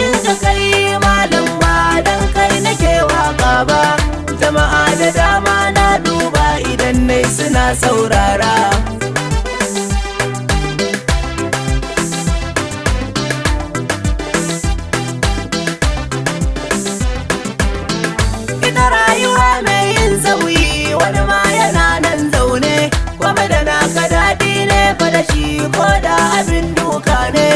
bakin ka kai malam ba dan kai nake waka ba. Jama'a da dama na duba idan nai suna saurara. Ita rayuwa mai yin sauyi wani ma yana nan zaune, kuma da naka daɗi ne fa da shi ko da abin duka ne.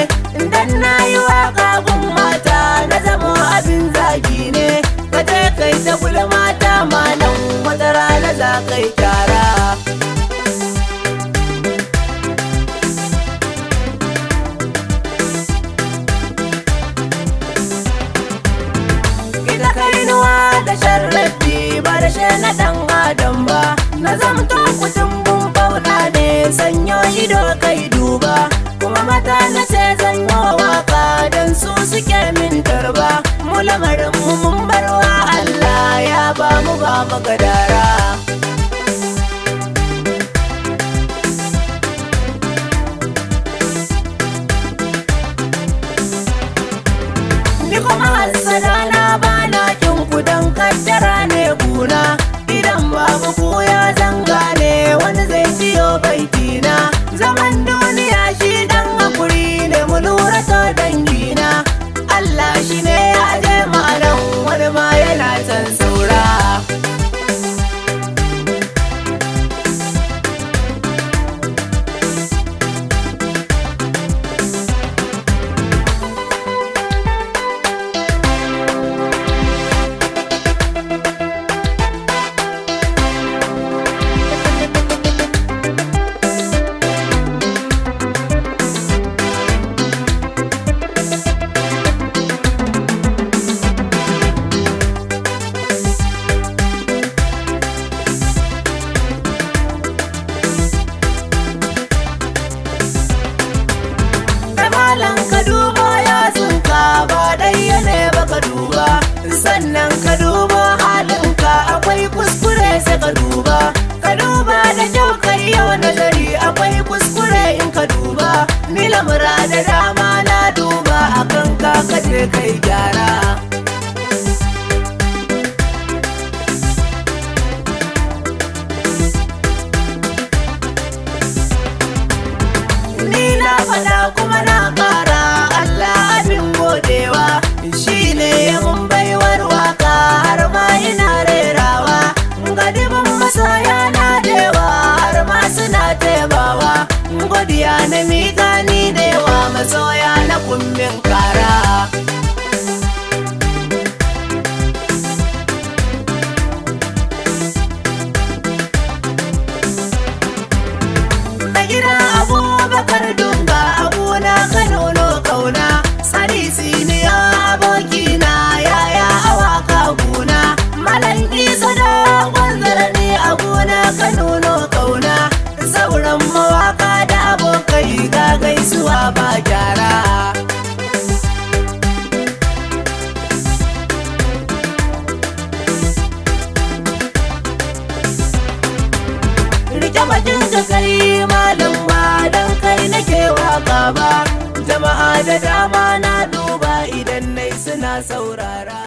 Idan na yi waka gun mata na zamo abin zagi ne, ka je kai ta kula mata malam wata rana za kai kyara. Ita kainuwa da sharrafi ba da shi na dan adam ba, na zamto kutumbun fauna ne sanyo ido kai duba. Kuma mata na ce zanyo waka don su suke min tarba. Mu lamarin mu mun barwa Allah ya ba mu ba magadara. Ni kuma hassada na bana kin ku don kaddara ne kuna. Idan babu ku ya zanga ne wani zai ciyo baitina. Zaman duniya shi dan hakuri ne mu lura to dangina. Allah shi ne ya aje ma'anan wani ma yana can saura. Malam ka duba ya tsinka ba ɗaya ne ba ka duba, sannan ka duba halinka akwai kuskure sai ka duba. Ka duba da kyau kai yau nazari akwai kuskure in ka duba. Ni lamura da dama na duba akan ka je kai gyara. Ni na faɗa kuma na ƙara Allah abin godewa, shi ne ya mun baiwar waka har ma ina rerawa. Ga dubin masoya na dewa har ma suna taibawa. Godiya na miƙa ni da yawa masoya na kummin kara. Abubakar Dunga abuna ka nono kauna, Salisi ne ya abokina yaya awaka guna. Malam Isa da gwanzara ne a gona ka nono kauna. Sauran mawaka da abokai ga gaisuwa ba gyara. Rike bakin ka kai malam ba dan kai nake waka ba. Jama'a da dama na duba idan nai suna saurara.